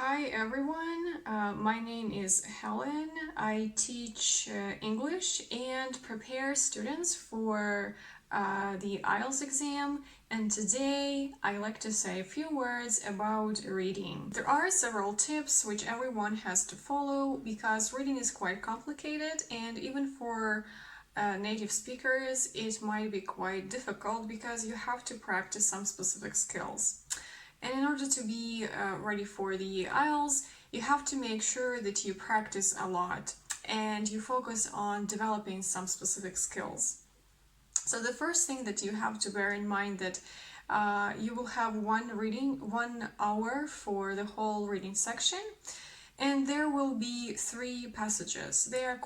Hi everyone, my name is Helen. I teach English and prepare students for the Ielts exam, and today I like to say a few words about reading. There are several tips which everyone has to follow because reading is quite complicated, and even for native speakers it might be quite difficult because you have to practice some specific skills. And in order to be ready for the Ielts, you have to make sure that you practice a lot and you focus on developing some specific skills. So the first thing that you have to bear in mind that you will have 1 hour for the whole reading section, and there will be 3 passages. They are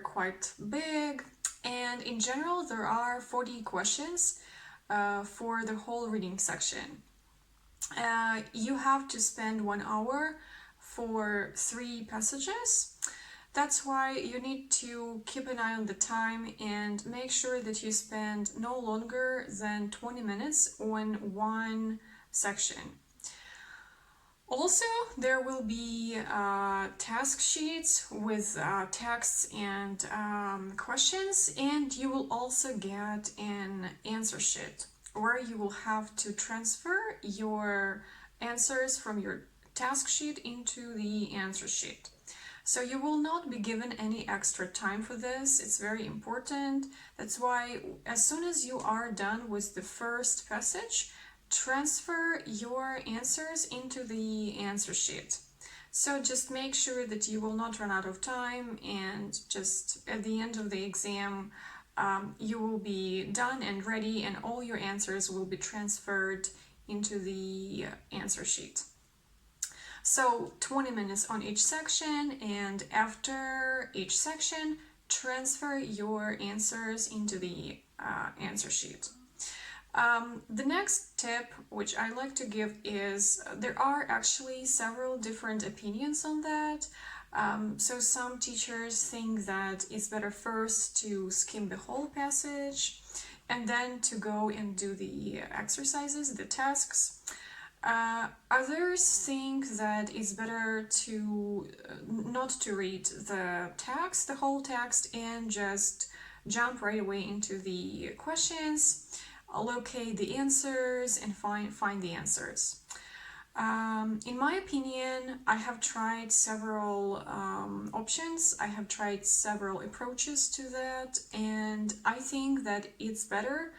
quite big, and in general there are 40 questions for the whole reading section. You have to spend 1 hour for 3 passages. That's why you need to keep an eye on the time and make sure that you spend no longer than 20 minutes on one section. Also, there will be task sheets with texts and questions, and you will also get an answer sheet where you will have to transfer your answers from your task sheet into the answer sheet. So you will not be given any extra time for this. It's very important. That's why as soon as you are done with the first passage, transfer your answers into the answer sheet. So just make sure that you will not run out of time, and just at the end of the exam you will be done and ready, and all your answers will be transferred into the answer sheet. So 20 minutes on each section, and after each section transfer your answers into the answer sheet. The next tip which I like to give is there are actually several different opinions on that. So some teachers think that it's better first to skim the whole passage and then to go and do the exercises, the tasks. Others think that it's better to not to read the text, the whole text, and just jump right away into the questions, locate the answers, and find the answers. In my opinion, I have tried several options. I have tried several approaches to that, and I think that it's better.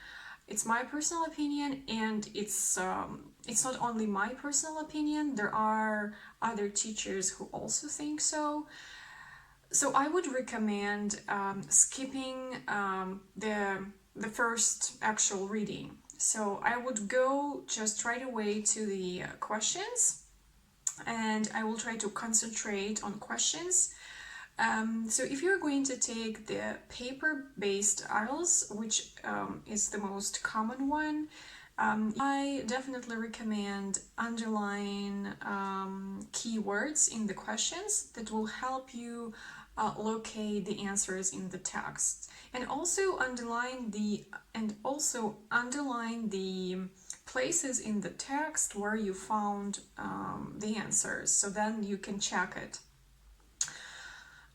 It's my personal opinion, and it's not only my personal opinion. There are other teachers who also think so. So I would recommend skipping the first actual reading. So I would go just right away to the questions, and I will try to concentrate on questions. So if you're going to take the paper-based Ielts, which is the most common one, I definitely recommend underline keywords in the questions that will help you locate the answers in the text, and also underline the places in the text where you found the answers, so then you can check it.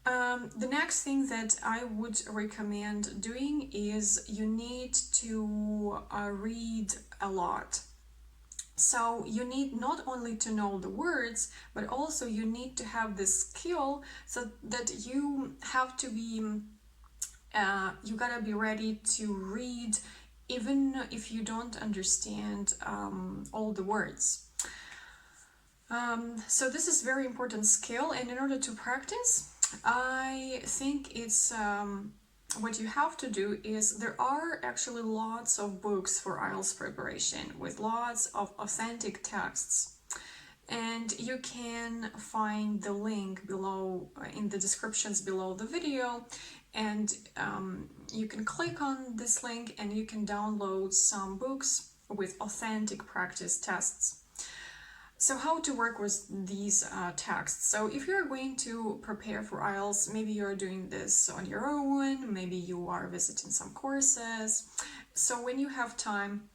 The next thing that I would recommend doing is you need to read a lot. So you need not only to know the words, but also you need to have this skill, so that you have to be, you gotta be ready to read even if you don't understand all the words. So this is very important skill, and in order to practice, I think it's what you have to do is there are actually lots of books for Ielts preparation with lots of authentic texts, and you can find the link below in the descriptions below the video, and you can click on this link and you can download some books with authentic practice tests. So how to work with these texts? So if you're going to prepare for Ielts, maybe you're doing this on your own, maybe you are visiting some courses. So when you have time,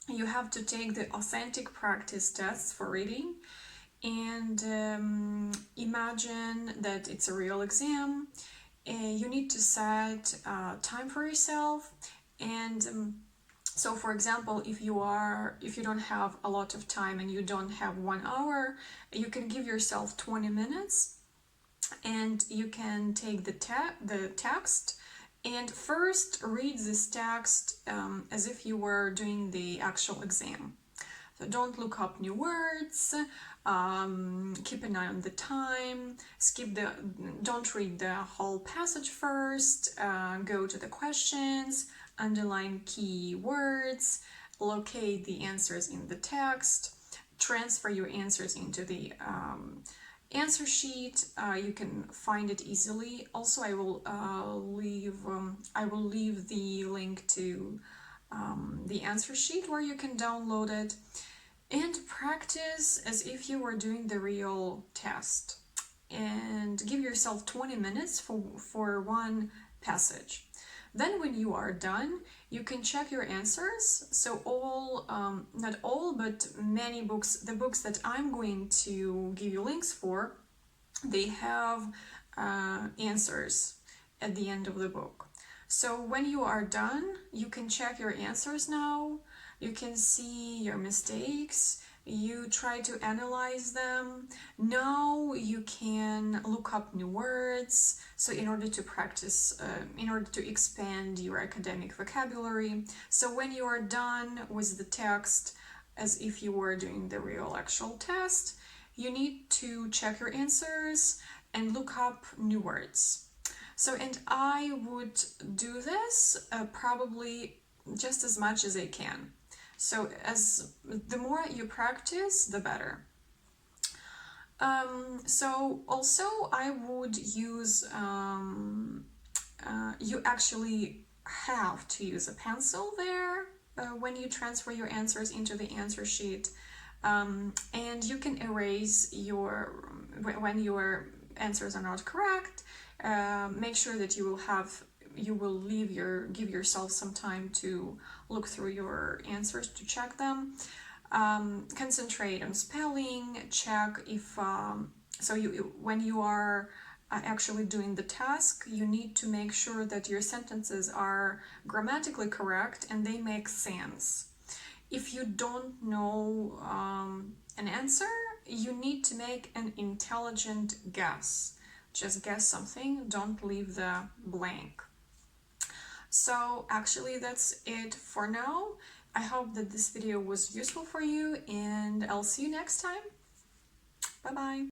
you have to take the authentic practice tests for reading, and imagine that it's a real exam. You need to set time for yourself, and so for example, if you don't have a lot of time and you don't have 1 hour, you can give yourself 20 minutes, and you can take the text and first read this text as if you were doing the actual exam. So don't look up new words, keep an eye on the time, don't read the whole passage first, go to the questions, underline key words, locate the answers in the text, transfer your answers into the answer sheet. You can find it easily. Also, I will leave the link to the answer sheet where you can download it, and practice as if you were doing the real test, and give yourself 20 minutes for one passage. Then when you are done, you can check your answers. So not all, but many books, the books that I'm going to give you links for, they have answers at the end of the book. So when you are done, you can check your answers now. You can see your mistakes. You try to analyze them. Now you can look up new words. So in order to practice, in order to expand your academic vocabulary. So when you are done with the text, as if you were doing the real actual test, you need to check your answers and look up new words. So, and I would do this probably just as much as I can. So as the more you practice, the better. So also I would use, you actually have to use a pencil there when you transfer your answers into the answer sheet. And you can erase when your answers are not correct. Make sure that you will give yourself some time to look through your answers to check them. Concentrate on spelling, check if when you are actually doing the task, you need to make sure that your sentences are grammatically correct and they make sense. If you don't know an answer, you need to make an intelligent guess. Just guess something, don't leave the blank. So actually that's it for now. I hope that this video was useful for you, and I'll see you next time. Bye bye.